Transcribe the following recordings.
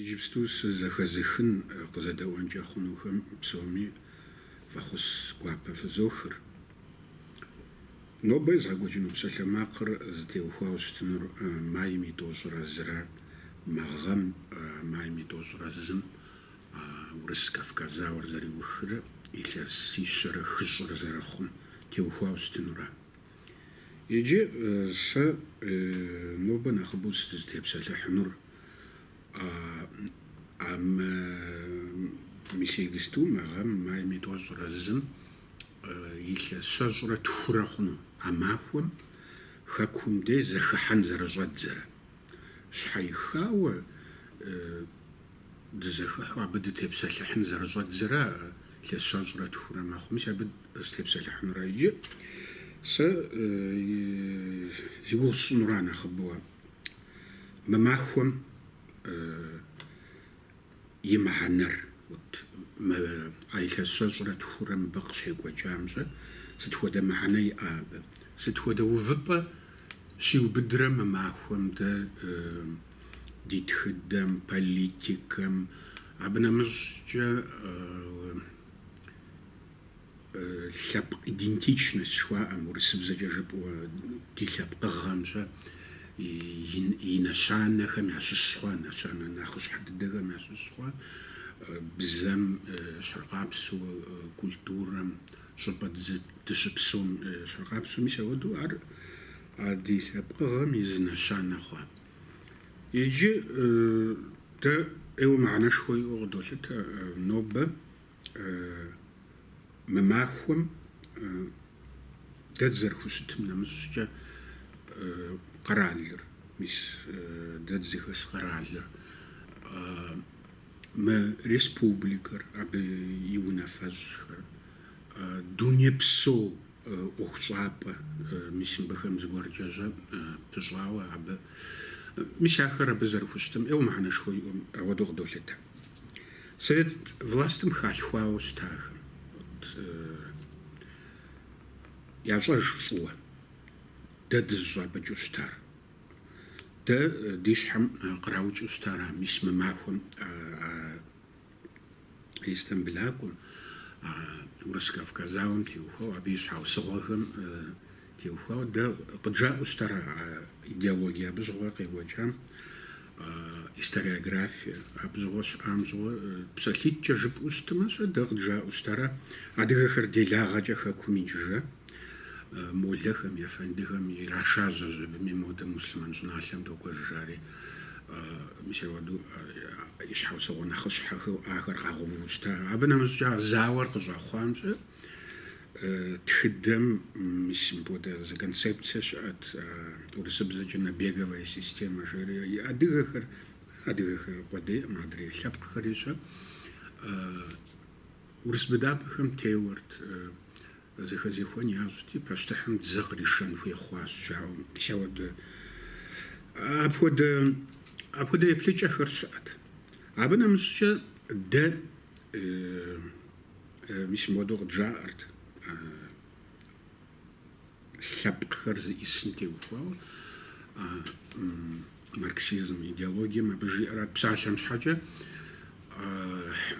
Иджыпсту сызэхэзыхын къызэдэӀуэнкӀэ хъунухэм псоми фӀэхъус гуапэ фызохыр. Нобэ згъэкӀуэкӀыну псалъэмакъыр зытеухуауэ щытынур майм и тӀощӀрэ зырэ, мэгъэм майм и тӀощӀрэ зым Урыс Кавказауэр зэриухырэ илъэсищэрэ хыщӀрэ зэрыхъум теухуауэ щытынурэ. Иджы сэ нобэ нэхъыбэу сызытепсэлъыхьынур мисегысту мэгъэм майм и тӀощӀрэ зым илъэс щэщӀрэ тхурэ хъуну а махуэм хэкум дей зэхыхьэн зэрыщӀэдзэрэ. Щхьэ ихауэ дызэхыхьу абы дытепсэлъыхьын зэрыщӀэдзэрэ илъэс щэщӀрэ тхурэ мэхъу. Мис абы зытепсэлъыхьынурэ. Иджы сэ зи гугъу сщӀынура нэхъыбэуэ мы махуэм и мыхьэнэр илъэс щэщӀрэ тхурэ мыбы къыщекӀуэкӀамкӀэ сыт хуэдэ мыхьэнэ иӀэ абы, сыт хуэдэ увыпӀэ щиубыдрэ мы махуэм дэ ди тхыдэм, политикэм, абы нэмыщӀкӀэ лъэпкъ идентичность жыхуаӀэм, урысыбзэкӀэ жыпӀэуэ ди лъэпкъыгъэмкӀэ и нэщанэхэм ящыщ хъуа, нэщанэ нэхъыщхьэ дыдэхэм ящыщ хъуа, бзэм, щхьэркъапсу, культурэм, щӀыпӀэ дыщыпсэум щхьэркъапсэу, мис ауэдэу ар ди лъэпкъыгъэм и зы нэщанэ хъуа. Иджы дэ Ӏейуэ мыхьэнэшхуэ иӀэу къыдолъытэ нобэ мы махуэм дэ дызэрыхущытым нэмыщӀкӀэ къэралыр, мис дэ дызыхэс къэралыр, мы республикэр, абы и унафэщӀхэр, дунейпсо Ӏуэху щӀапӀэ, мис мыбыхэм зыгуэркӀэ пыщӀауэ абы, мис ахэр абы зэрыхущытым Ӏейуэ мыхьэнэшхуэ иӀэу ауэдэу къыдолъытэ. Совет властым халъхуауэ щытахэм ящӀэж фӀыуэ дэ дызыщӀапӀыкӀыу щытар. Дэ ди щхьэм къраукӀыу щытара, мис мы махуэм Истанбулакъым, Урыс Кавказауэм теухуауэ, абы и щхьэусыгъуэхэм теухуауэ дэ къыджаӀуэу щытара идеологие абы щыгъуэ къекӀуэкӀам, историографие абы щыгъуэ щыӀам щыгъуэ псалъитӀкӀэ жыпӀэу щытмэ, дэ къыджаӀуэу щытара адыгэхэр делагъэкӀэ хэкум икӀыжэ, молэхэм, ефэндыхэм ирашажьэ абыми модэ мусульман щӀыналъэм докӀуэжыжари, мис ауэдэу и щхьэусыгъуэ нэхъыщхьэхэу ахэр къагъэувэу щыта. Абы нэмыщӀкӀэ зауэр къыщӀэхъуамкӀэ тхыдэм мис мыбодэ зы концепцие щыӀэт, урысыбзэкӀэ набеговая система жери, адыгэхэр къудейӀым, адрей лъэпкъхэри щэ урыс быдапӀэхэм теуэрт, зэхэзихуэн ящӀти, пащтыхьым дзэ къришэн хуей хъуащ жаӀэу. Мис ауэдэ апхуэдэ еплъыкӀэхэр щыӀэт. Абы нэмыщӀкӀэ дэ мис мыбодэу къыджаӀэрт лъэпкъхэр зыӀисым теухуауэ марксизм идеологием абы жиӀэрат псалъэм щхьэкӀэ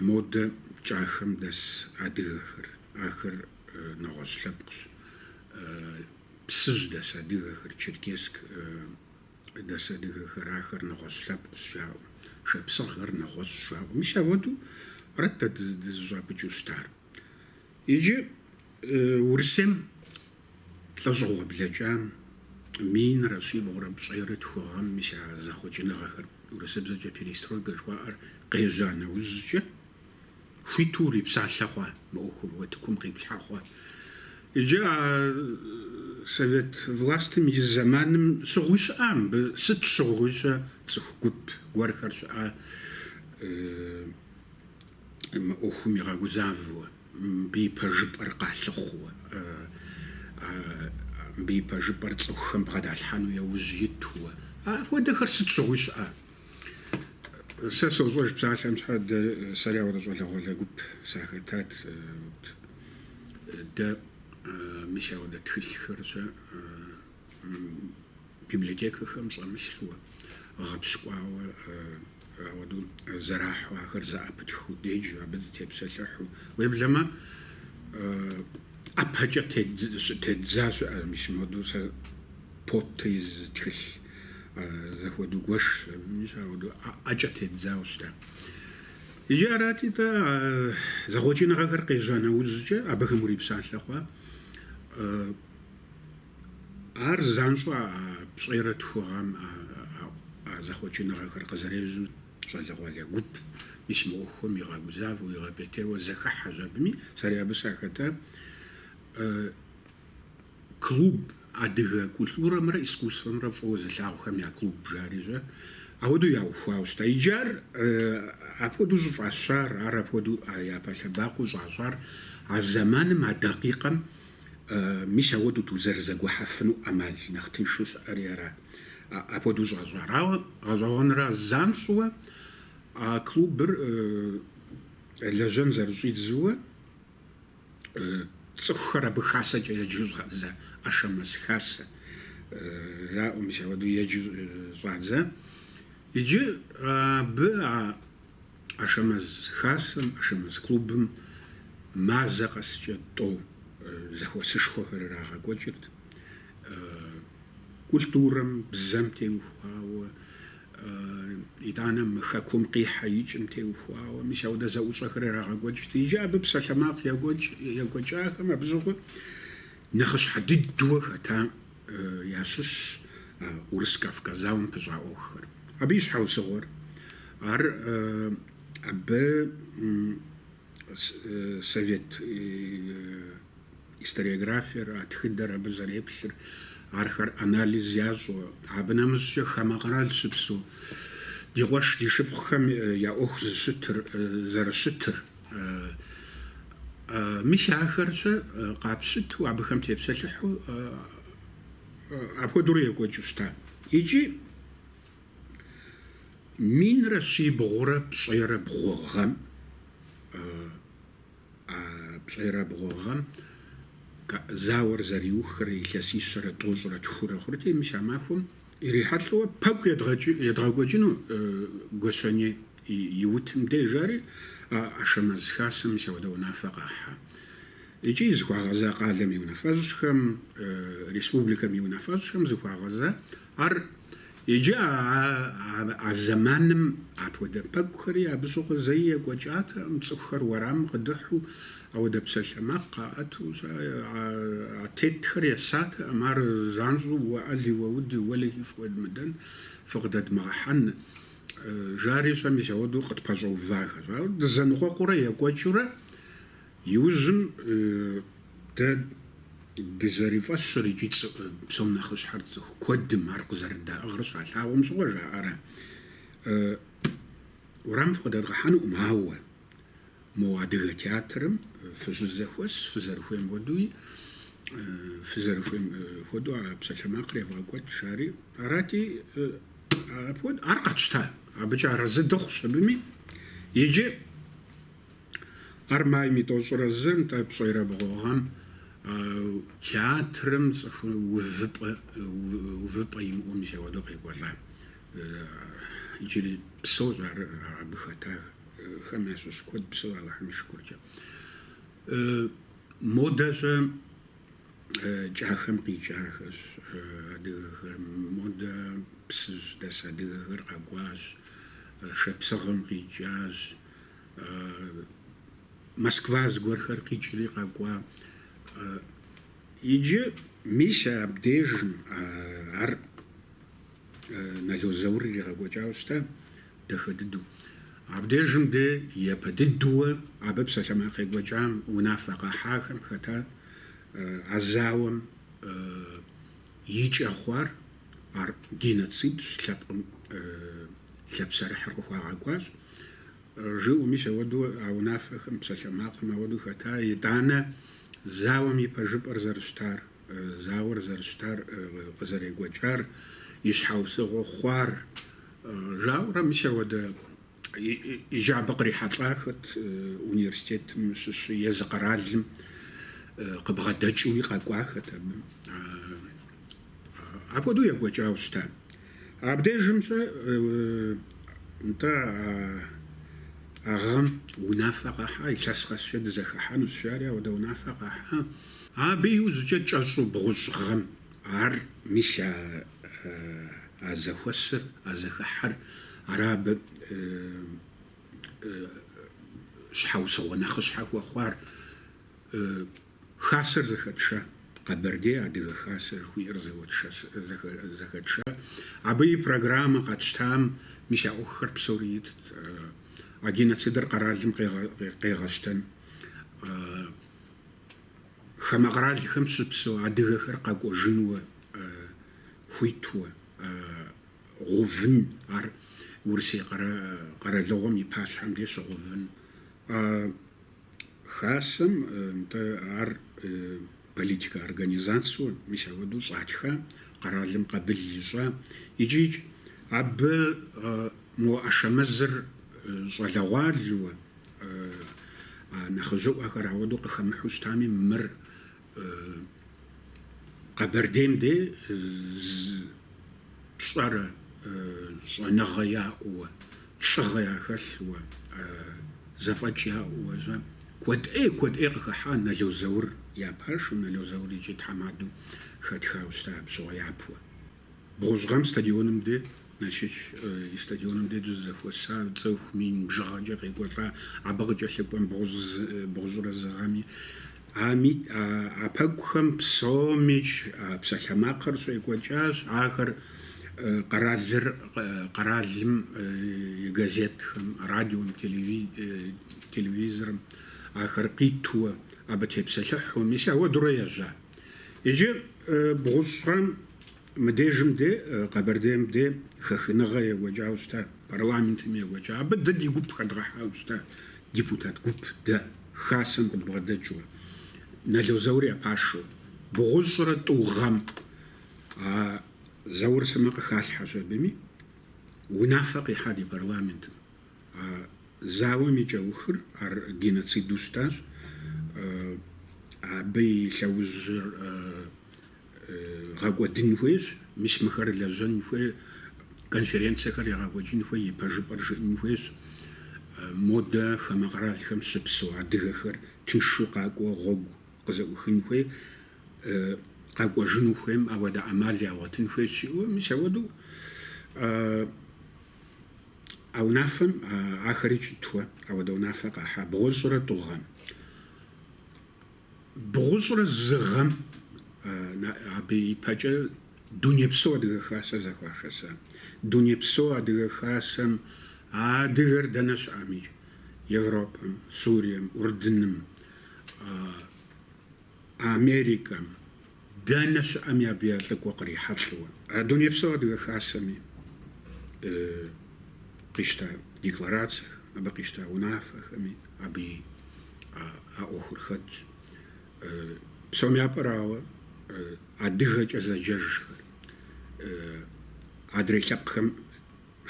модэ кӀахэм дэс адыгэхэр, ахэр нэгъуэщӀ лъэпкъщ, псыжь дэс адыгэхэр, черкесск дэс адыгэхэр, ахэр нэгъуэщӀ лъэпкъщ жаӀэу, шапсыгъхэр нэгъуэщӀ жаӀэу, мис ауэдэу арат дэ дызыщӀапӀыкӀыу щытар. Иджы Урысейм лӀэщӀыгъуэ блэкӀам минрэ щибгъурэ пщӀейрэ тхугъэм мис я зэхъуэкӀыныгъэхэр урысыбзэкӀэ перестройкэ жыхуаӀэр къежьа нэужькӀэ хуиту урипсалъэ хъуа мы Ӏуэхум, уэтыкум къиплъхьэ хъуа. Иджы Совет властым и зэманым щыгъуи щыӀа, мыбы сыт щыгъуи щэ цӀыху гуп гуэрхэр щыӀа мы Ӏуэхум игъэгузавэуэ, мыбы и пэжыпӀэр къалъыхъуэ, мыбы и пэжыпӀэр цӀыхухэм бгъэдалъхьэну яужь итууэ, апхуэдэхэр сыт щыгъуи щыӀа. Сэ сощӀэж псалъэм щхьэ дэ сэри ауэдэ щӀалэгъуалэ гуп сахэтат. Дэ мис ауэдэ тхылъхэр щэ библиотекэхэм щӀэмылъууэ, гъэпщкӀуауэ أودو زراح وآخر زعبت خو ديج عبد تبسلحو ويبلما أبهجة تدزاز مش مودو سا بوتيز تخل زهودو قوش مش أودو أجة تدزاوس ده إجاراتي تا زغوجين غير قيجانا وزجة أبغى مريب سانش لخوا أرزانشوا بصيرة خوام زغوجين غير قزريزو زغوالي قب اسمه أخوم يغابزاف ويغابتي وزكا حاجة بمي سريع بساكتا كلوب أدغى كولتورا مرة إسكوسفا مرة فوز الشاوخم يا كلوب جاريجا أودو ياو فاوستا إيجار أبودو جوف عشار عرفودو يا باشا باقو جعشار عالزمان مع دقيقة مش أودو تزرزق وحفنو أمال نختنشوش أريارا أبودو جعشار غزوان را زانشوا كلوب بر لجن زرجيت زوا تسخر بخاصة يجوز غزا أشمس خاصة لا مش أودو يجوز غزا يجي ب أشمز خاصم أشمز كلوبم ما زقس جتو زهو سشخو راغا قوجت كولتورم بزمتي وخواو إدانا مخاكم قيحة يجمتي وخواو مش أودا زوجة راغا قوجت يجي ببسلماق يقوجاها ما بزوغ نخش حدد دوغة تا ياسوس ورسكاف كازاون بجا أخر أبيش حاو صغور أر أب سويت إستريوغرافير أتخدر أب زريبشر أرخر أناليز يازو أبنا مزجة خمقرال سبسو دي غوش دي شبخم يا أخ زشتر زرشتر مش آخر قابشت وأبخم تيبسلحو أبو دوري يقوجوشتا يجي مين رشي بغورة بصيرة بغوغم بصيرة بغوغم زاور زريوخر يلسيشرة طوجرة تخورة خورتي مش عماكم يريحات له باب يدغاجينو قوشاني يوتم دي جاري عشان مزخاسم شودو نافقاها يجي زخوا غزا قادم يونفازشكم ريسبوبليكا يونفازشكم زخوا غزا أر يجي عالزمان عبودا بكري أبزوغ زي قوجات متصخر ورام قدحو أو دبسلماق قاعتو عتيتخر يسات أمار زانجو وألي وودي ولي فود مدن فقدت مغحن جاري شامي شودو قد باجو فاغا دزنخوا قرية قوجورا يوزم دزاريفاش شريجيت بسوم ناخش حرت كود مارق زردا أغرش على الحاوم شوجا أرا ورام فقدت غحن ومعاوة موادغ تياترم في جزخوس في زرفوين ودوي في زرفوين ودو بسلماق قريفا قوت شاري أراتي أبود أرقتشتا أبجا رزدخش بمي يجي أرماي ميتوش رزم تايب صيرة بغوغام تياترم وفبقى يمقوم سيوادوق يقولا يجي بسوزار بخطا خماسوس كود بسوزار الله مشكورجا مودة جاخم قيجاخس دغر مودة بسج دسا دغر أقواز شبسغم قيجاز مسكواز غورخر قيجلي قاقوا يجي ميشا بديجم عر نالو زوري غاقوجاوستا دخددو عبديجم دي يبددو عبب سلماقي قوجام ونافقا حاكم خطا عزاوم يجي أخوار عر جيناتسيد شلاب سرح رخوا عقواز جو ميشا ودو أو نافقم سلماقي ما ودو خطا يدانا زاوم يبجب أرزرشتار زاور زرشتار قزري قوجار يشحوسغو خوار جاورا ميشا ودا يجا بقري حطاخت أونيرسيتيت مش يزقرالم قبغا دجوي قاقواخت أبودو يقوجاوشتا عبدي جمشا أنت أغم ونافق حا يلصق الشد زخحان الشارع وده ونافق حا بيوز جج أشرو بغش غم عر مش أزخوسر أزخحر عرب شحوصو ونخش حق وخوار خاسر زخدشا قبردي عدي خاسر خوير زخدشا عبي برنامج قدشتام مش أخر بسوريت عجينة صدر قرالهم قيغشتن خما قرالي خمس بسو عدي خرقا جنوة خويتوة غوفن عر ورسي قرا لغم يباش حمدي شغوفن خاصم انت عر политика организацию مش هودو صاحتها قرالم قبل جا يجيج عب مو أشمزر جلوال نخجو أكر عودو قخمحوش تامي مر قبردين دي شعر نغيا و شغيا خش و زفاتشيا و كود ايه قخحان نجو زور يا باش ونلو زور يجي تحمادو خدخا وستاب سو يابوا بغزغم ستاديونم دي ناشيش استاديونم دي جزف وسا تزوخ مين بجاجة غيقوطا عبغجة شبوان بغزور زغامي عامي عباقخم بسوميش بسالحماقر سو يقوجاش آخر قرالهم غازيتهم راديو تلفزيون آخر قيتوا أبتي بسالحهم مش هو دريجة يجي بغزغم مديجم دي قبرديم دي خخنغا وجاوستا برلمانت مي وجا بدد يقوب خدغا حاوستا ديبوتات قوب دا خاصن بغدجو نلو زوري باشو بغزرة توغم زور سماق خاص حاجة بمي ونافقي حادي برلمانت زاومي جوخر ار جيناتسيد دوستاج عبي شوزر غاقوا دنويش مش مخار لجن فوي كونفرنسيا كاري غاقوا جن فوي برج نويش مودا خمقرا خمس بسو عدغخر تنشو قاقوا غوغ قزو خن فوي قاقوا جنو فويم اودا عمالي اواتن فوي شيو مش اودو او نافم اخريج توا اودا نافق احا بغزرة طغم بغزرة زغم عبي باجا دنيا بسوا دغه خاصه زخواخسه دنيا بسوا دغه خاصم دغر دنش امي يوروبا سوريا اردن امريكا دنش امي ابيات لك وقري حصلوا دنيا بسوا دغه خاصمي قشتا ديكلاراتس ابي قشتا ونافخ امي ابي اخر خد بسومي ابراوا عدغج أزجرجر عدري لبخم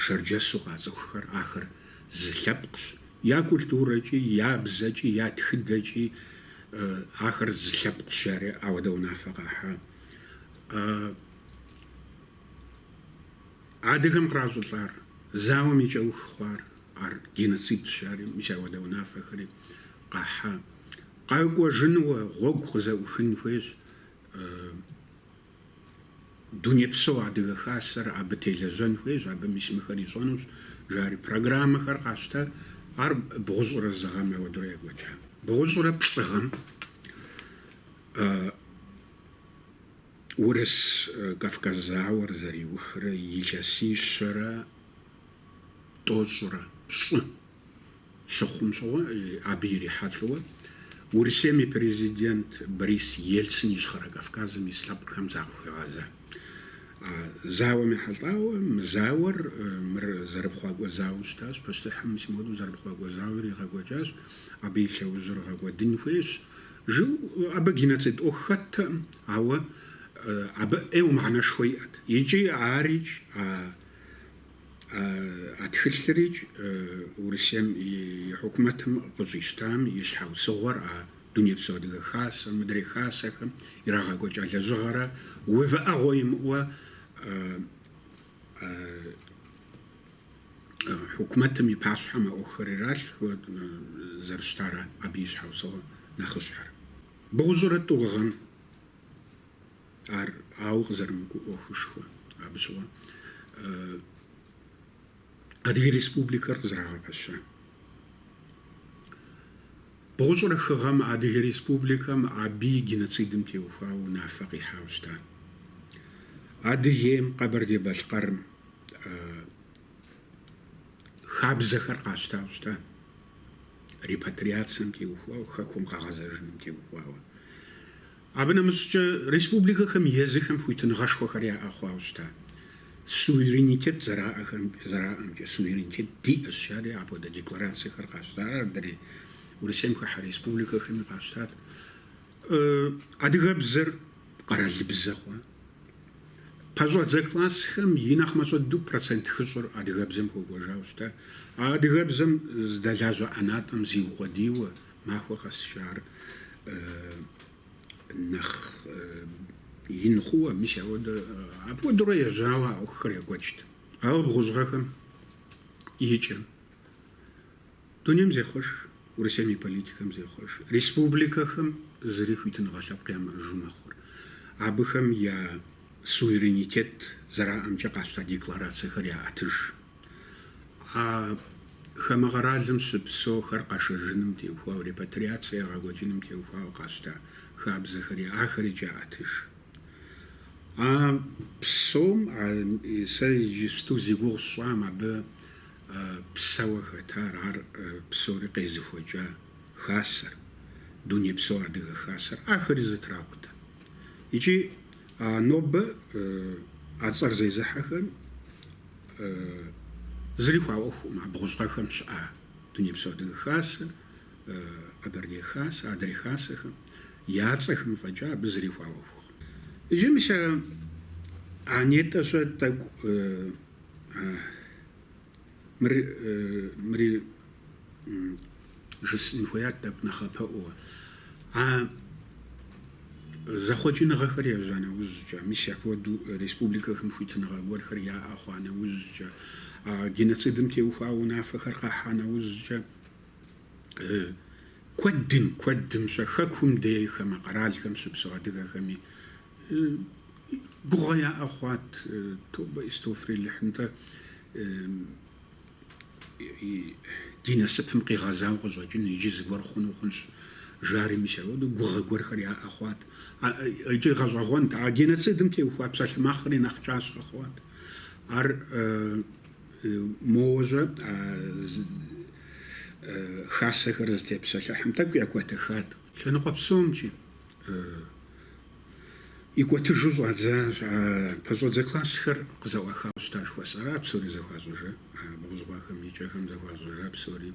شرجسو غازوخر آخر زلبقش يا كولتورجي يا بزجي يا تخدجي آخر زلبقش شارع عودو نافقاها عدغم رازو طار زاوم يجوخ خوار عر جيناتسيد شارع مش عودو نافقري قاحا قاقوا جنوة غوغ خزاو خنفويش دنيا بسوا دغه خاصر اب تلفزيون فيج اب مش مخريجونوس جاري برنامج خرقاشتا ار بغزور الزغام ودري وجه بغزور بشغم ورس قفقازا ورزري وخر يجسي شرا توجرا شخم شو ابيري حاتلو ورسمي بريزيدنت борис يلتسن يشخر قفقاز ميسلاب خمسة غازا زاو محلطاو مزاور مر زرب خواق وزاوشتاش باش تحمس مودو زرب خواق وزاوري غاقوا جاش ابي شوزر غاقوا دنفيش جو ابا جيناتيد اوخت عوا ابا ايو معنا شويات يجي عارج اتخلريج ورسم حكومتهم بوزيشتام يشحو صغر دنيا بسودة خاصة مدري خاصة يراغا قوج على زغرة وفا أغويم و حكومتهم يباسحوا ما أخريرال زرشتارا أبيش حوصو نخشحر بغزرة وغن أو غزرمكو أخشوا أبسوا هذه ريسبوبليكا غزرها باشا بغزرة خغم هذه ريسبوبليكا أبي جنسيدم تيوفا ونافقي حاوستا هذه قبر دي بالقرم خابزخر قاشتاوستا ريباترياتسم تيوفا وخاكم غازرجم تيوفا أبنا مسجد ريسبوبليكا خم يزخم خويتن غشخو خريا أخواوستا سويرينيتيت زراعهم سويرينيتيت دي الشارع أبو دا ديكلاراسي خرقاشتا دري ورسيم خا ريسبوبليكا خم قاشتات أدغب زر قرال بزخوا بازوات زكلاس خم ينخ مسود 2% خشر أدغب زم هو وجاوستا أدغب زم زدلاجو أناتم زي غديو ما هو خاص شعر نخ ينخوا مش أود أبود رأي جاوا أخرى قدشت أو بغزغهم يجيم دنيا مزي خوش ورسمي بوليتيكا مزي خوش ريسبوبليكا خم زريخ ويتنغاشا بقيام جمع خور عبخم يا سويرينيتيت زرا أمجا قاشتا ديكلاراسي خريا أتش خم غرالم سبسو خرقاش جنم تيوفا وريباترياتسي غاقوجينم تيوفا وقاشتا خاب زخري آخر جاءتش بسوم سيجستو زيغور صوام ب بسوا خطار عر بسوري قيزف وجا خاسر دنيا بسوا دغ خاسر آخر زتراوت يجي نوب أتصر زي زحخن زريخوا أخو مع بغزقا خمس دنيا بسوا دغ خاسر أبردي خاس أدري خاسخن ياتسخ مفجع بزريفوا وفوق جمشا عنيتا شو تاك مري جسم فيات تاك نخبه زخوتي نغفريا جانا وزجا مش ودو ريسبوبليكا خمشويت نغفور خريا أخوانا وزجا جنسيدم تيوفا ونافخر قاحانا وزجا كودم شخكم دي خما قرالكم سبسوا دغا خمي بغيا أخوات توبا استوفري لحنتا دينا سبهم قي غازاو غزوجين يجيز ورخون وخنش جاري مشاودو بغا خريا أخوات يجي غزوغون تا دينا سدم تيوفا بساش ماخري نخجاش أخوات ار موجة خاصة خرزتي بسالحم تقوي أكوات خاد شنو قبسومجي يكوات جزء عزاز بزود زكلاس خر قزوا خاوستاش وسارا بسوري زخازوجا بغزوا خميجا خم زخازوجا بسوري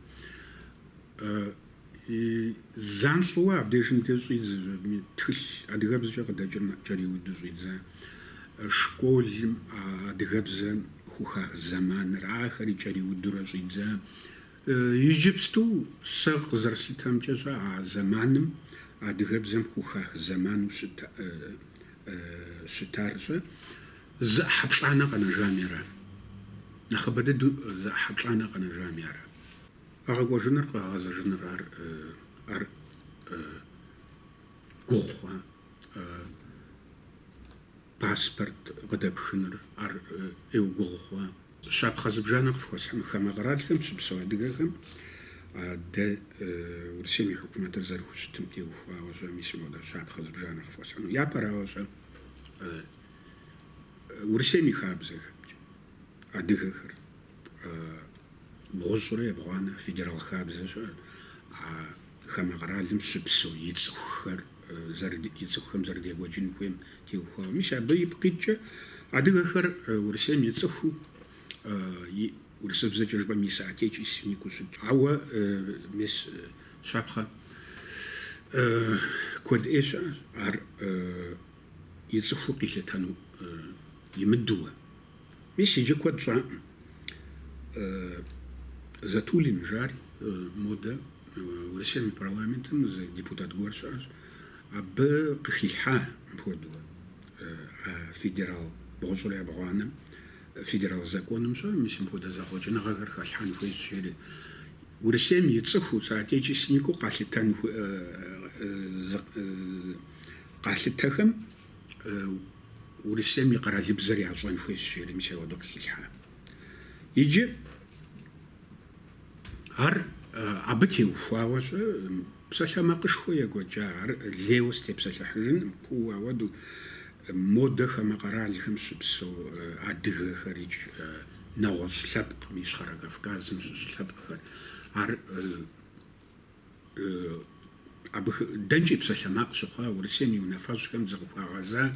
زانشوا بديشن تزويز تخش أدغبز جا قد جريو دزويزا شكول أدغبز خوخا زمان رآخر جريو درزويزا يجبستو ساق زرسيتام جزا زمانم أدغبزم خوخا زمان شتارجا ز حبشانا قنا جاميرا نخبدو ز حبشانا قنا جاميرا أغا جنر قاغا جنر ار غوخوا باسبورت قدب خنر ار ايو غوخوا شاب خزب جانا فوس خما غرالكم سبسوا دغاكم ده ورسمي حكومة الزرخوش تمتي وفا وجا ميسمو ده شاب خزب جانا فوس يا برا وجا ورسمي خابزه أدغخر بغزوري بغانا فيدرال خابزه خما غرالكم سبسوا يتسخر زرد يتسخم زرد يوجين كويم تيوفا مش أبي بقيتش أدغخر ورسمي يتسخو ورسب زجر بميسا أتيج اسمي كوشج عوا مس شابخة كود إيش عر يتسخو قيلة تانو يمدوا مش يجي كود جا زاتولي مجاري مودا ورسمي برلمانتم زي ديبوتات غورشاش أب قخيل حا مفودوا فيدرال بغزولي بغانا федерал законом что мисим хода захочена гагар халхан хуисшери урсем яцху соотечественнику калитан калитахам урсем иqaralibzer яжван хуисшери мисеводок хилха иджи ар абтиу фаваш псаламакшху ягоджар леус тепсалахрин пуаваду мода хамакаралихам шипсо адыга харич наослап мишхара Кавказым шлапхар ар аб данчи псаламакшха урсени унафашкам згфагаза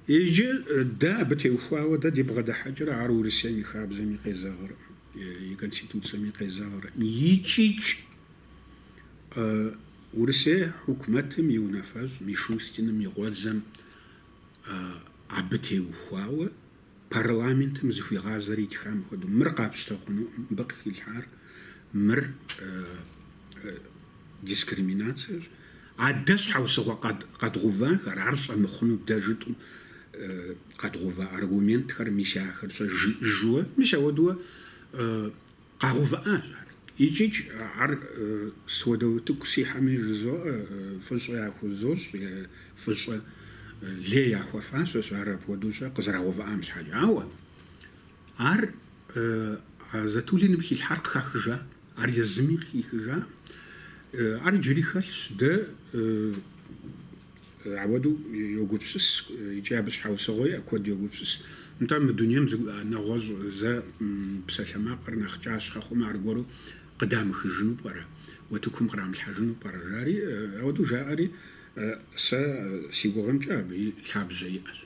иджи да бтиу фавада дибгада хаджра ар урсени хабзами қизагыр и конституциями қизагыр ичич урсе хукматым юнафаж мишустиным йгозам абтеу хвауэ парламентым зыхуигъазэри тхам хуэдэу мыр къапщтэ хъуну мыбы къыхилъхьар мыр дискриминациещ адэ щхьэусыгъуэ къэдгъувахэр ар щӏэмыхъуну дэжытӏу къэдгъува аргументхэр мис ахэр щӏэжыӏэжууэ мис ауэдууэ къагъувыӏащ ар икӏич ар суэдэу тӏуку сихьэми жызоӏэ фӏыщӏэ яхузощӏ фӏыщӏэ лей яхуэфащэщ ар апхуэдущӏэ къызэрагъэувыӏам щхьэкӏэ ауэ ар зэтулиным хилъхьар къыхахыжа ар езыми хихыжа ар иджыри хэлъщ дэ ауэдэу йогупсыс икӏи абы щхьэусыгъуи куэд йогупсыс нтӏэ мы дунейм нэгъуэщӏ зэ псалъэмакъыр нэхъ кӏащхъэ хъумэ аргуэру къыдамыхыжыну пӏэрэ уэтыкум кърамылъхьэжыну пӏэрэ жари ауэдэу жаӏэри сэ си гугъэмкӏэ абы лъабжьэ иӏэщ.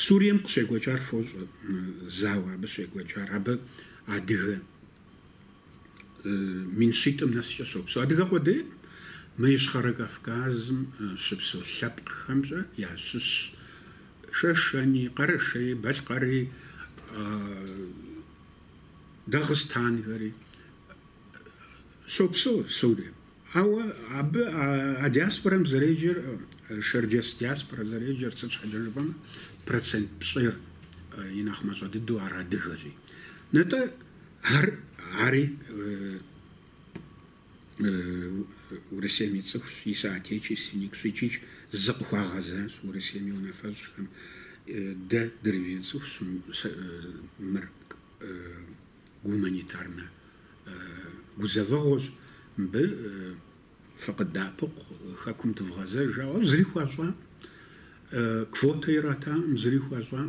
Сурием къыщекӏуэкӏар фощӏэ зауэ абы щекӏуэкӏар абы адыгэ мин щитӏым нэскӏэ щопсэу адыгэ къудей мы Ищхъэрэ Кавказым щыпсэу лъэпкъхэмщӏэ ящыщ Шэшэни, Къэрэшей, Балкъэри, Дагъыстанхэри щопсэу Сурием. Ауэ абы а диаспорэм зэреджэр Шэрджэс диаспорэ зэреджэр сыт щхьэкӏэ жыпӏэмэ процент пщӏыр и нэхъ мащӏэ дыдэу ар адыгэщи. Нтӏэ ари урысейм и цӏыхущ и соотечественник щӏикӏыкӏ зы къыхуагъэзащ урысейм и унафэщӏхэм дэ дырывей цӏыхущ мыр гуманитарнэ гузэвэгъуэщ мыбы фыкъыдапыкъу хэкум тывгъэзэж ауэ зыри хуащӏа квота иратаӏым зыри хуащӏа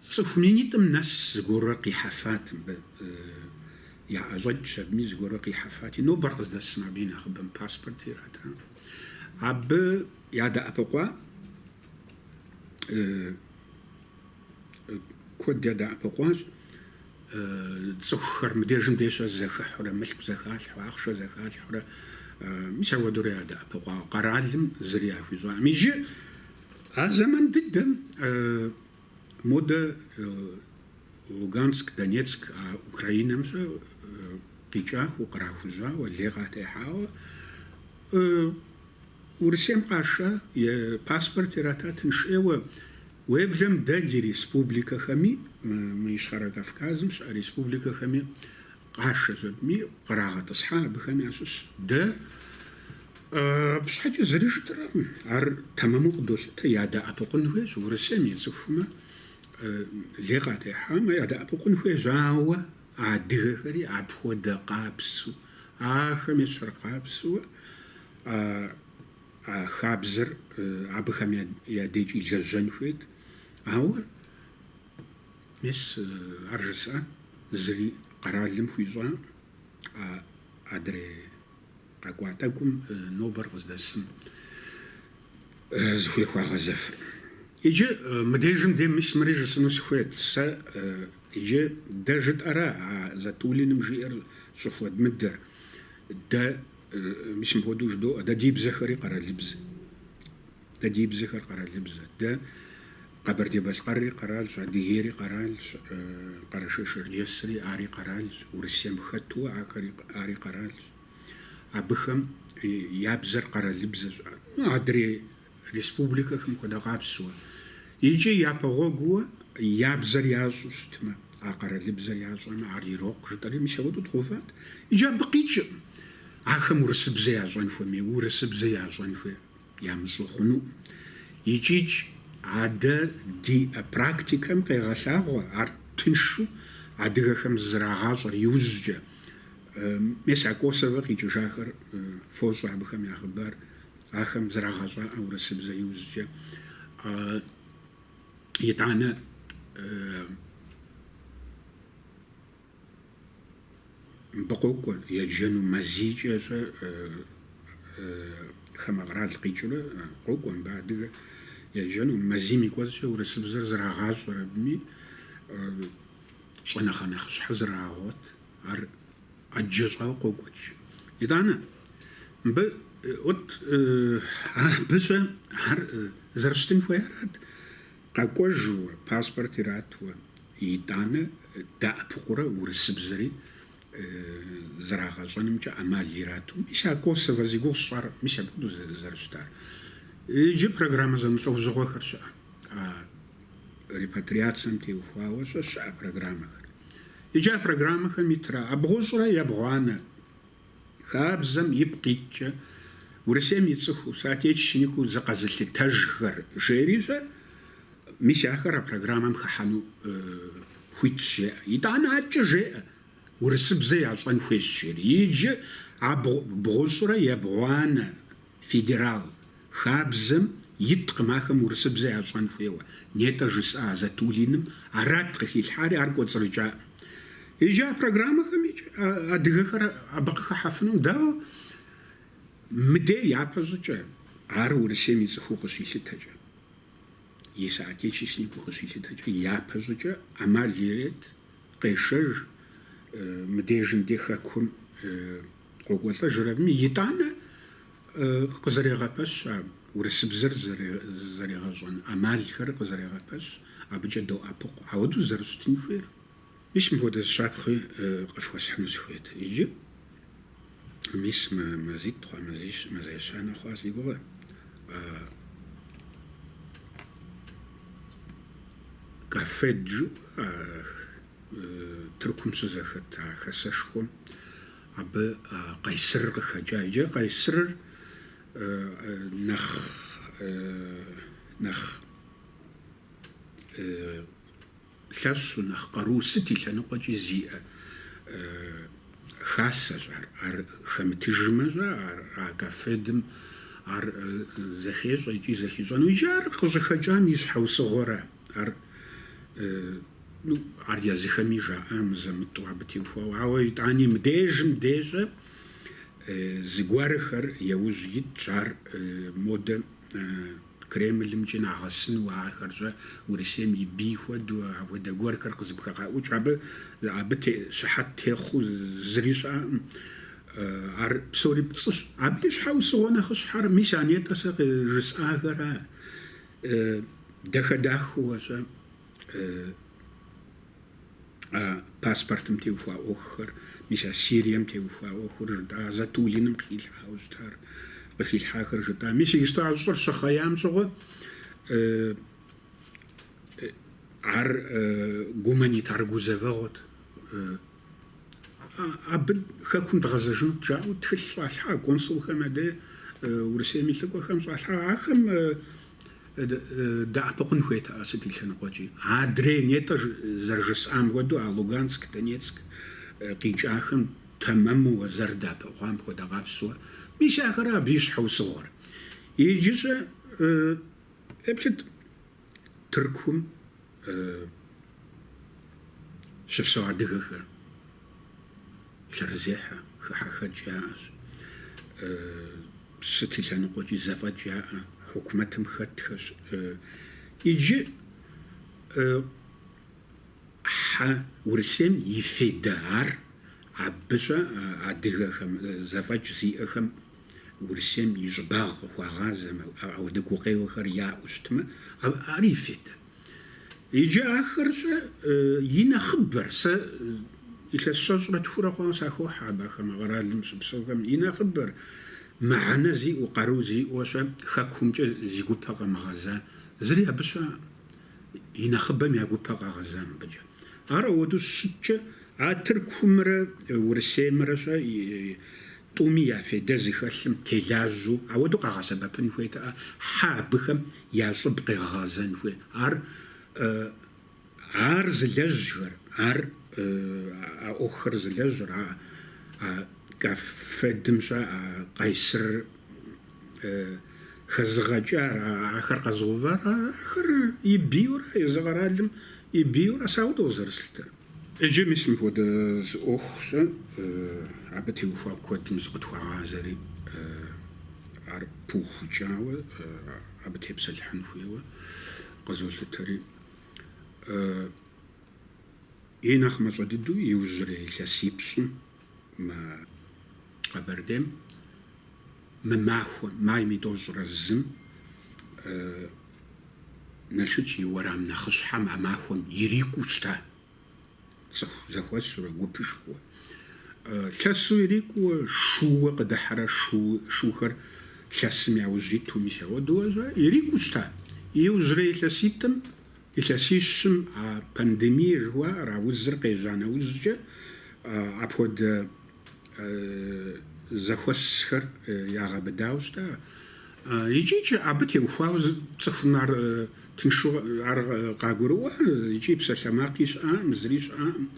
цӏыху минитӏым нэс зыгуэрурэ къихьэфат мыбы яӏэщӏэкӏщ абыми зыгуэрурэ къихьэфати нобэр къыздэсым абы и нэхъыбэм паспорт ирата абы ядэӏэпыкъуа куэд ядэӏэпыкъуащ цӏыхухэр мыбдежым дещӏэ зэхыхьурэ мылъку зэхалъхьу ахъшэ зэхалъхьурэ мис ауэдэурэ ядэӏэпыкъуауэ къэралым зыри яхуищӏам иджы а зэман дыдэм модэ Луганск, Донецк а Украинэмщӏэ къикӏахуэу кърахужьауэ лей къатехьауэ Урысейм къашэ паспорт ирата тыншӏейуэ уеблэм дэ ди республикэхэми мы Ищхъэрэ Кавказым щыӏэ республикэхэми къашэ щӏэбми кърагъэтӏысхьа абыхэм ящыщ дэ пщхьэкӏэ зыри жытӏэрэкъым ар тэмэму къыдолъытэ ядэӏэпыкъун хуейщ Урысейм и цӏыхумэ лей къатехьамэ ядэӏэпыкъун хуейщ ауэ адыгэхэри апхуэдэ къапсу ахэм ещхьыр къапсуэ хабзэр абыхэм я дежи лэжьэн хуейт ауэ мис ар жысӏэ зыри къэралым хуищӏа адрей къэкӏуа тӏэкӏум нобэр къыздэсым зыхуехуагъэзэфыр. Иджы мыдежым де мис мыри жысӏэну сыхуейт сэ иджы дэ жытӏэрэ а зэтулиным жиӏэр щӏыхуэд мыдэр дэ мисым хуэдэу жыдоӏэ дэ ди бзэхэри къэралыбз дэ ди бзэхэр къэралыбзэ дэ Къэбэрдей-Балкъэрри къэралщ, Адыгейри къэралщ, Къэрэшей Шэрджэсри ари къэралщ, Урысейм хэтууэ ари къэралщ. Абыхэм я бзэр къэралыбзэщ. Адрей республикэхэм хуэдэ къапсуэ Иджы япэ гъуэгууэ я бзэр ящӏу щытмэ, а къэралыбзэр ящӏэмэ, ар ирокъу жытӏэри мис ауэдэу дгъуват. Иджы абы къикӏыркъым. Ахэм урысыбзэ ящӏэн хуейми, урысыбзэ ящӏэн хуей ямыщӏу хъуну. Икӏиикӏ адэ ди практикэм къегъэлъагъуэ ар тыншу адыгэхэм зырагъащӏэр иужькӏэ. Мис а Косово къикӏыжахэр фощӏэ абыхэм я хъыбар, ахэм зырагъэщӏаӏэ урысыбзэ иужькӏэ. ИтӀанэ мыбы къокӏуэ еджэну мазийкӏэщӏэ хамэ къэрал къикӏыурэ къокӏуэ мыбы адыгэ еджэну мазийм и кӏуэцӏкӏэ урысыбзэр зырагъащӏэр абыми щӏэнэхъэ нэхъыщхьэ зырагъуэт, ар ӏэджэ щӏауэ къокӏуэкӏ. ИтӀанэ мыбы абыщӏэ ар зэрыщытын хуейрат. Къэкӏуэжууэ, паспорт иратууэ, итӏанэ дэӏэпыкъурэ урысыбзэри зэрагъэщӏэнымкӏэ ӏэмал ирату. Мис а Косово зи гугъу сщӏар, мис абыхэу зэрыщытар. Иджы программэ зэмылӏэужьыгъуэхэр щыӏэ. Репатриацием теухуауэ щыӏэ программэхэр. Иджы а программэхэм итра абгъущӏрэ ебгъуанэ хабзэм ипкъ икӏкӏэ Урысейм и цӏыху соотечественнику зыкъэзылъытэжхэр жери-щэ мис ахэр а программэм хыхьэну хуитщ жеӏэ. ИтӀанэ аткӏэ жеӏэ урысыбзэ ящӏэн хуейщ жери. Иджы а бгъущӏрэ ебгъуанэ федерал хабзэм иткъым ахэм урысыбзэ ящӏэн хуейуэ. Нетӏэ жысӏа Затулиным арат къыхилъхьари ар кӏуэцӏрыкӏаӏым. Иджы а программэхэм адыгэхэр абы къыхыхьэфыну дауэ мыдей япэ щӏыкӏэ ар Урысейм и цӏыхуу къыщилъытэкӏэ, и соотечественнику къыщилъытэкӏэ япэ щӏыкӏэ ӏэмал ирет, къешэж, мыдежым де хэкум къокӏуэлӏэжырами, итӏанэ къызэрегъэпэщ урысыбзэр зэрегъэщӏэн ӏэмалхэр къызэрегъэпэщ, абыкӏэ доӏэпыкъу, ауэдэу зэрыщытын хуейр. Мис мыпхуэдэ щапхъи къысхуэсхьыну сыхуейт. Иджы мис мазитӏ хъуа мазэщанэ хъуа зи гугъэ. Кафеджу Тыркум щызэхэт а хэсэшхуэм абы къайсырыр къыхэкӏа. Иджы къайсырыр нэхъ лъэщу, нэхъ къару сыт и лъэныкъуэкӏи зиӏэ хасэщ ар хэмытыжмэ щӏэ а кафедым ар зэхещӏэ икӏи зэхищӏэну. Иджы ар къыщӏыхэкӏам и щхьэусыгъуэрэ. Ар езыхэми жаӏэ мызэмытӏу абы теухуауэ. Ауэ итӏани мыбдежым дежэ зыгуэрхэр яужь итщ ар модэ Кремлымкӏэ нагъэсыну ахэрщӏэ Урысейм и бий хуэдэу апхуэдэ гуэрхэр къызыпхэгъэӏукӏ. Абы щыхьэт техъуу зыри щыӏэкъым. Ар псори пцӏыщ. Абы и щхьэусыгъуэ нэхъыщхьэр мис а нетӏэ сэ жысӏахэр дахэ дахэуэ щӏэ паспортым теухуа ӏуэхухэр, мис а Сирием теухуа ӏуэхур жытӏа, Затулиным къихилъхьауэ щытар, къыхилъхьахэр жытӏа. Мис иджы а щӏыр щыхъеям щыгъуэ ар гуманитар гузэвэгъуэт. Абы хэкум дгъэзэжынут жаӏэу тхылъ щӏалъхьа консулхэм адэ Урысейм илъыкӏуэхэм щӏалъхьа. Ахэм дэӏэпыкъун хуейтэӏэ сыт и лъэныкъуэкӏи. Адрей нетӏэ зэрыжысӏам хуэдэу а Луганск, Донецк къикӏахэм тэмэму зэрыдэӏэпыкъуам хуэдэ къапсуэ. Мис ахэр абы и щхьэусыгъуэр. Иджыщӏэ еплъыт Тыркум щыпсэу адыгэхэр лъэрызехьэ, хыхьэхэкӏ яӏэщ. Сыт и лъэныкъуэкӏи зэфӏэкӏ яӏэ. Хукумэтым хэтхэщ. Иджы хьэ Урысейм и федар абыщӏэ адыгэхэм зэфӏэкӏ зиӏэхэм Урысейм и щӏыбагъ къыхуагъазэмэ, ауэдэ гукъеуэхэр яӏэу щытмэ, ар и федэ. Иджы ахэр щӏэ и нэхъыбэр сэ илъэс щэщӏрэ тхурэ хъуауэ сахуохьэ абыхэм къэралым щыпсэухэм и нэхъыбэр мыхьэнэ зиӏэу, къару зиӏэу щӏэ хэкумкӏэ зи гупэ къэмыгъэза. Зыри абы щыӏэ. инахъыбэм я гупэ къагъэзам бэджэ. Ар ауэдэу щыткӏэ а Тыркумрэ Урысеймрэ тӏуми я фейдэ зыхэлъым телажьэу ауэдэу къагъэсэбэпын хуейт хьэ абыхэм я щӏыб къегъэгъэзэн хуей. Ар зылэжьхэр, ар ӏуэхухэр зылэжьыр, кафедрым къайсыр хэзыгъэкӏар, ахэр къэзыувар, ахэр и бийуэрэ езы къэралым и бийуэрэ саудэу зэрыслъытэр. Иджы мис мыпхуэдэ ӏуэхущӏэ абы теухуа куэдым зыкъытхуагъазэри ар пыухукӏауэ абы тепсэлъхьын хуейуэ къызолъытэри и нэхъ мащӏэ дыдэу иужьрей илъэсипщӏым мы Къэбэрдейм мы махуэм, майм итӏощӏрэ зым Налшык и уэрам нэхъыщхьэм а махуэм ирикъуу щта. Цӏыху зэхуэсурэ гупышхуэ. Лъэсу ирикъууэ шууэ къыдыхьэрэ шухэр лъэсым яужь иту мис ауэдэуэ ирикъуу щта. Иужьрей илъэситӏым, илъэсищым а пандемие жыхуаӏэр, а узыр къежьа нэужькӏэ апхуэдэ зэхуэсхэр ягъэбыдауэ щта. Икӏи абы теухуауэ цӏыхум ар тыншу ар къагурыӏуэ, икӏи псалъэмакъ ищӏӏам, зыри щӏӏам.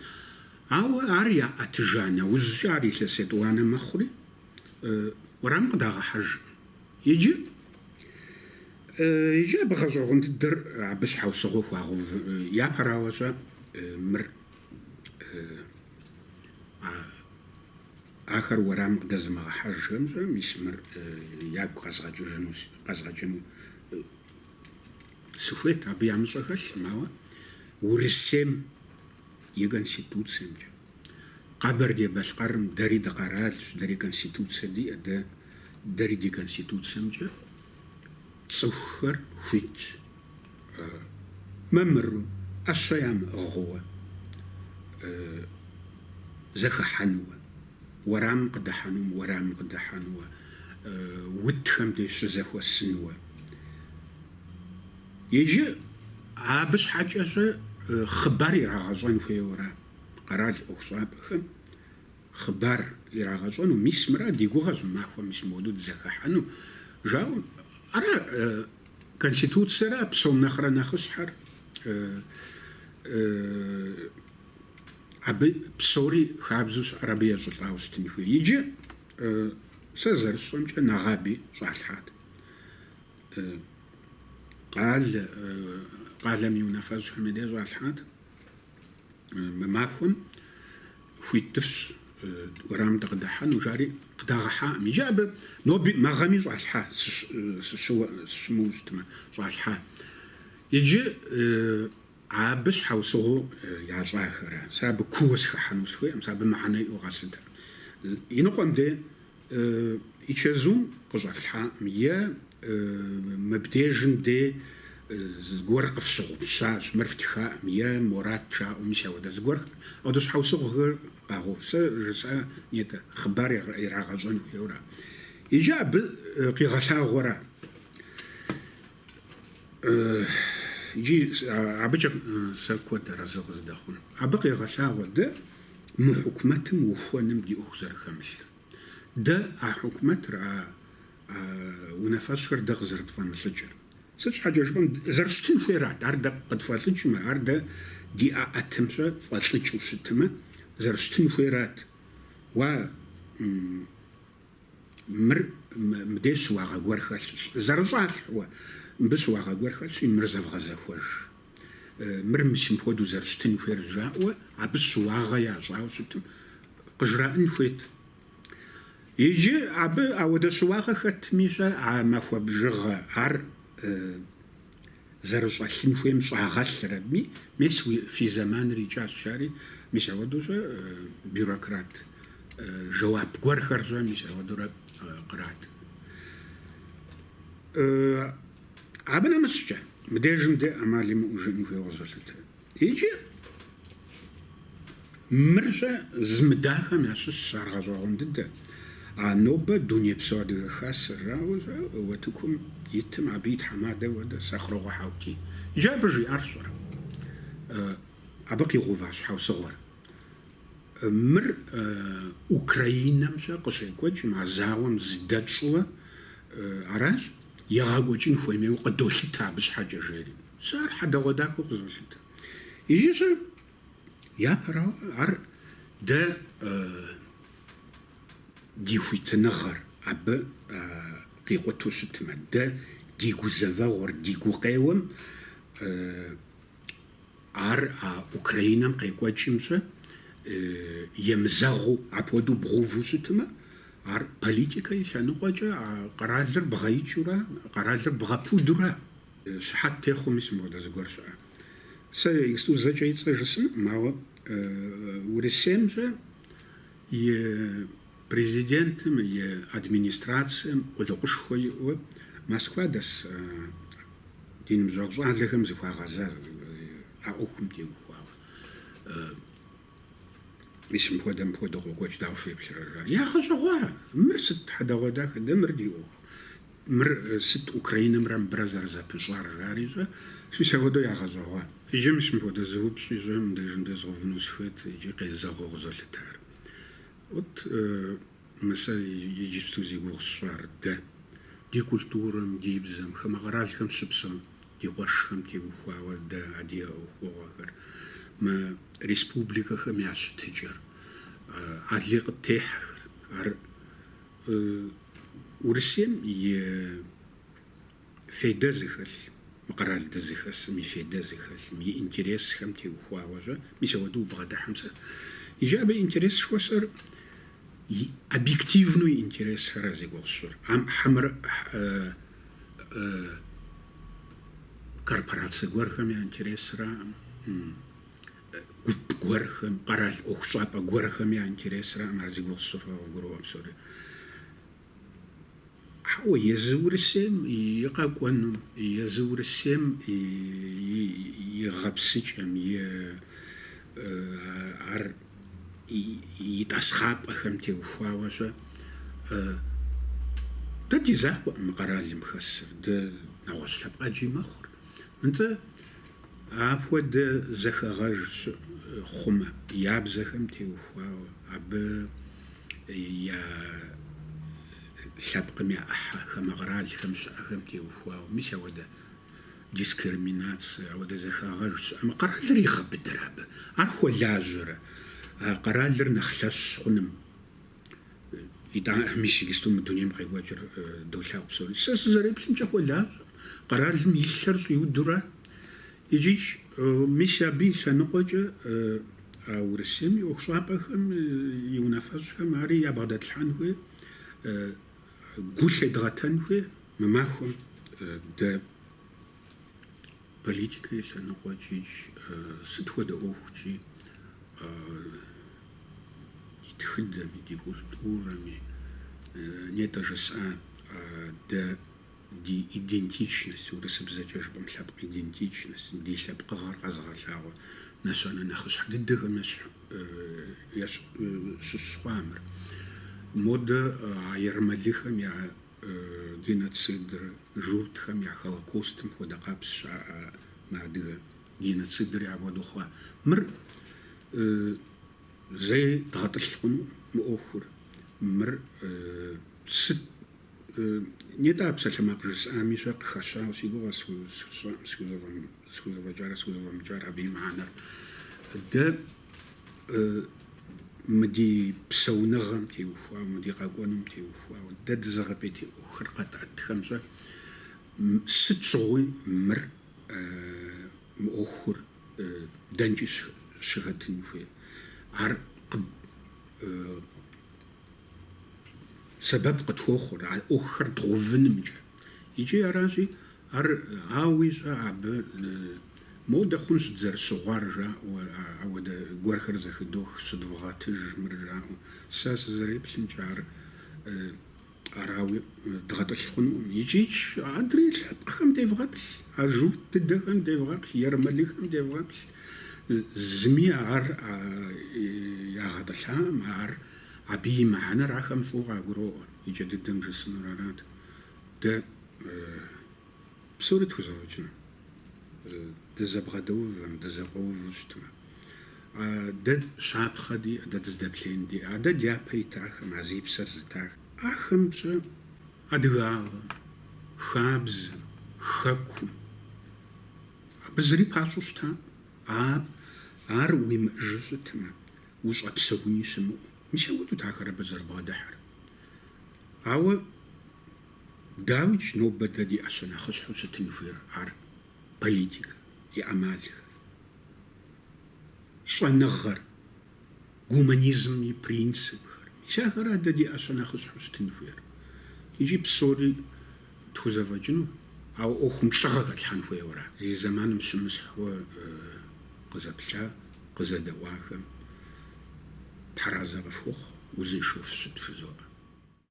Ауэ ар яӏэтыжа нэужькӏэ ар илъэс етӏуанэ мэхъури уэрам къыдагъэхьэж. Иджы абы гъэщӏэгъуэн дыдэр абы щхьэусыгъуэ хуагъув. Япэрауэ щӏэ мыр ахэр уэрам къыдэзымыгъэхьэжхэм щӏэ мис мыр ягу къэзгъэкӏыну сыхуейт. Абы ямыщӏэ хэлъым, ауэ Урысейм и Конституциемчӏэ, Къэбэрдей-Балъкъэрым дэри дыкъэралщ, дэри Конституцие диӏэ, дэри ди Конституциемчӏэ цӏыхухэр хуитщ мэмыру, ӏэщэ ямыӏыгъыуэ, зэхыхьэнууэ, уэрам къыдыхьэнууэ, утхэм деж щызэхуэсынууэ. Иджы абы щхьэкӏэ щӏэ хъыбар ирагъэщӏэн хуейуэра къэрал ӏуэхущӏапӏэхэм хъыбар ирагъэщӏэну, мис мыра ди гугъэщ махуэ мис мыуэду дызэхэхьэну. Жауэ ара Конституциера псом нэхърэ нэхъыщхьэр абы псори хабзэу щыӏэр абы ещӏылӏауэ щытын хуей. Иджы сэ зэрысщӏэмкӏэ нэгъаби щӏалъхьат. Къалэм и унафэщӏхэми де щӏалъхьат. Мы махуэм хуитӏыфщ уэрам дыкъыдыхьэну жари къыдагъэхьаӏым. Иджы абы ноби мэгъэми щӏалъхьа, сыщымыу щытмэ щӏалъхьа. Иджы абы щхьэусыгъуэу ящӏахэрэ. Сэ абы куууэ схыхьэну схуеӏым, сэ абы мыхьэнэ иӏэу къэсытыр. И ныкъуэм де и чэзум къыщӏэфлъхьаӏым, е мыбдежым де зыгуэр къыфщыгъупщащ, мыр фтхаӏым, е мурат жаӏэу мис ауэдэ зыгуэр ауэдэ щхьэусыгъуэхэр къагъуэв. Сэ жысӏэ нетӏэ хъыбар ирагъэщӏэн хуейуэра. Иджы абы къигъэлъагъуэра. Иджы абыкӏэ сэ куэд арэзы къыздэхъун. Абы къигъэлъагъуэ дэ мы хьукумэтым ухуэным ди ӏуэху зэрыхэмылъыр. Дэ а хьукумэтыр, унафэщӏхэр дэ къызэрытфӏэмылъыкӏыр. Сыт щхьэкӏэ жыпӏэм зэрыщытын хуейрат. Ар дэ къытфӏэлӏыкӏмэ, ар дэ ди ӏэтымщӏэ фӏэлӏыкӏыу щытымэ зэрыщытын хуейрат. Уа мыр мыбдеж щыуагъэ гуэр хэлъщ. Зэрыщӏалъхьуэ мыбы щыуагъэ гуэр хэлъщи, мыр зэвгъэзэхуэж. Мыр мыпхуэдэу зэрыщытын хуейр жаӏуэ, абы щыуагъэ ящӏауэ щытым къыжраӏын хуейт. Иджы абы ауэдэ щыуагъэ хэтми щӏэ а махуэ бжыгъэ ар зэрыщӏэлъын хуейм щӏагъэлъыр абыми, мес фи зэманыр икӏащ жари, мис ауэдэу щӏэ бюрократ жэуап гуэрхэр щӏэ мис ауэдэурэ кърат. Абы нэмыщӏкӏэ мыбдежым де ӏэмал имыӏужын хуейуэ къызолъытэ. Иджы мыр щӏэ зымыдахэм ящыщщ ар гъэщӏэгъуэн дыдэ. А нобэ дунейпсо адыгэ хасэрауэ уэтыкум итым абы и тхьэмадэ уэдэ сэхъурогъуэ хьэути. Иджы абы жиӏэр сщӏэрэ. абы къигъува щхьэусыгъуэр. Мыр Украинэмщэ къыщекӀуэкӀ а зауэм здэкӀуэ аращ, егъэкӀуэкӀын хуеймейуэ къыдолъытэ абы щхьэкӀэ жери. Сэ ар хьэдэгъуэдахэу къызолъытэ. ИджыщӀэ япэрауэ ар дэ ди хуитыныгъэр абы къикъуту щытмэ, дэ ди гузэвэгъуэр, ди гукъеуэм ар Украинэм къекӀуэкӀымщӀэ емызэгъу апхуэдэу бгъуву щытмэ, ар политикэ и лъэныкъуэкӀэ къэралыр бгъеикӀыурэ, къэралыр бгъэпудурэ щыхьэт техъуэу мис мыгъуэдэ зыгуэр щыӀэ. Сэ зэкӀэ ицӀыжысым, мауэ УрысеймщӀэ и президентым, и администрацием къулыкъушхуэ иӀуэ Москва дэс ди ныбжьэгъу щӀалэхэм зыхуагъэза а Ӏуэхум теухуауэ. Мис мыпхуэдэм къокӀуэкӀ дауэ феплъырэ? Ягъэщӏэгъуа! Мыр сыт хьэдэгъуэдахэ? Дэ мыр ди Ӏуэху. Мыр сыт Украинэмрэ мыбрэ зэрызэпыщӀар жари щӀэ, мис апхуэдэу ягъэщӏэгъуа. Иджы мис мыпхуэдэ зыупщӀ ищӀэ мындежындэ згъэвыну сыхуейт, иджы къезэгъуэу къызолъытар. Вот сэ иджыпсту зи гугъу сщӀар дэ ди культурэм, ди бзэм, хамэ къэралхэм щыпсэу ди къуэшхэм теухуауэ дэ ади Ӏуэхугъуэхэр, мы республикэхэм ящытыкӀэр, Алей къыттехьэхэр, ар Урысейм и фейдэ зыхэлъ, мы къэрал дэ зыхэсым и фейдэ зыхэлъым, и интересхэм теухуауэщӀэ, мис апхуэдэу убгъэдыхьым сэ. Иджы абы интерес схуэсӀэр объективную интерес рази гугъущӀыр. Хьэмыр корпорацие гуэрхэм я интересра, гуп гуэрхэм, къэрал Ӏуэху щӀапӀэ гуэрхэм я интересра, ар зи гугъу сщыфӀэгъуэгурыӀуэ псори. Езы Урысейм и къэкӀуэнум, езы Урысейм и гъэпсыкӀэм, ар и тӀасхъапӀэхэм теухуауэщӀэ, дэ ди закъуэкъым мы къэралым хэсыр, дэ нэгъуэщӀ лъэпкъэджи мэхъур. НтӀэ апхуэдэ зэхэгъэж хъумэ, я бзэхэм теухуауэ, абы я лъэпкъым я Ӏыхьэ хамэ къэралхэм щыӀэхэм теухуауэ, мис ауэдэ дискриминация, ауэдэ зэхэгъэж щыӀэмэ, къэралыр игъэбыдэр абы, ар хуэлажьэрэ. Къэралыр нэхъ лъэщ хъуным. Мис иджысту мы дунейм къекӀуэкӀыр долъагъу псори. Сэ сызэреплъымкӀэ хуэлажьэ. Къэралым илъэр щӀиудурэ. Иджыщ мис абы и лъэныкъуэкӀэ Урысейм и Ӏуэху щӀапӀэхэм, и унафэщӀхэм ари ябгъэдэтлъхьэн хуей, гу лъедгъэтэн хуей, мы махуэм дэ политикэ и лъэныкъуэкӀи, сыт хуэдэ ӀуэхукӀи, ди тхыдэми, ди культурэми, нетӀэ жысӀа дэ ди идентичность, урысыбзэкӀэ жыпӀэм лъэпкъ идентичность, ди лъэпкъыгъэр къэзыгъэлъагъуэ нэщэнэ нэхъыщхь дыдэхэм щыщхъуамэр. Модэ а Ермэлыхэм я геноцидыр, журтхэм я Холокостым хуэдэ къэпс щаӀэ мы адыгэ геноцидыр апхуэдэу хъуа. Мыр зэи дгъэтӀылъ хъуну мы Ӏуэхур. Мыр сыт нетӀэ а псалъэмакъ жысӀами щӀэ къыхэщауэ си гугъэ схузэфӀэкӀар абы и мыхьэнэр. Дэ мы ди псэуныгъэм теухуауэ, мы ди къэкӀуэнум теухуауэ, дэ дызыгъэпӀей теӀухыр къэтӀэтхэмщӀэ сыт щыгъуи мыр мы Ӏуэхур дэнкӀи щыхэтын хуей. Ар сэбэп къытхуохъур а Ӏуэхухэр дгъувынымкӀэ. Иджы аращи, ар ауи щӀэ абы модэ хъунщ дзэрыщыгъуар жаӀуэ, ауэдэ гуэрхэр зэхыдох щыдвгъэтыж мыр жаӀуэ. Сэ сызэреплъымкӀэ арауи дгъэтӀылъ хъуну. Иджыч адрей лъэпкъхэм девгъэплъ, а журт дыдэхэм девгъэплъ, ермэлыхэм девгъэплъ. Зыми ар ягъэтӀылъаӀэм, ар абы и мыхьэнэр ахэм фӀыуэ къагуроӀуэ. Иджы дыдэм жысӏынур арат. Дэ псори тхузэфӀэкӀыну. дызэбгъэдэувэм, дызэфӀэуву щытмэ. Дэ щапхъэди, дэ дыздэплъейнди, дэ дяпэ итахэм, а зи псэр зытах, ахэмкӀэ адыгагъэ, хабзэ, хэку, абы зыри пащӀэу щытам. Ар уимыӀыжу щытмэ, ущӀэпсэуни щымыӀэу. Мис ауэдэут ахэр абы зэрыбгъэдыхьэр. Ауэ дауичӀ нобэ дэ ди Ӏэщэ нэхъыщхьэу щытын хуейр? Ар политикэ и Ӏэмалхэр, щӀэныгъэр, гуманизм и принципхэр. Мис ахэрэ дэ ди Ӏэщэ нэхъыщхьэу щытын хуейр. Иджы псори тхузэфӀэкӀыну, ауэ Ӏуэхум лӀыгъэ къэлъхьэн хуейуэра. Зи зэманым щымысхьуэ къызэплъа, къызэдэӀуахэм пхьэразэ къыфхуэхъу, узыншэу фыщыт фызоӀэ.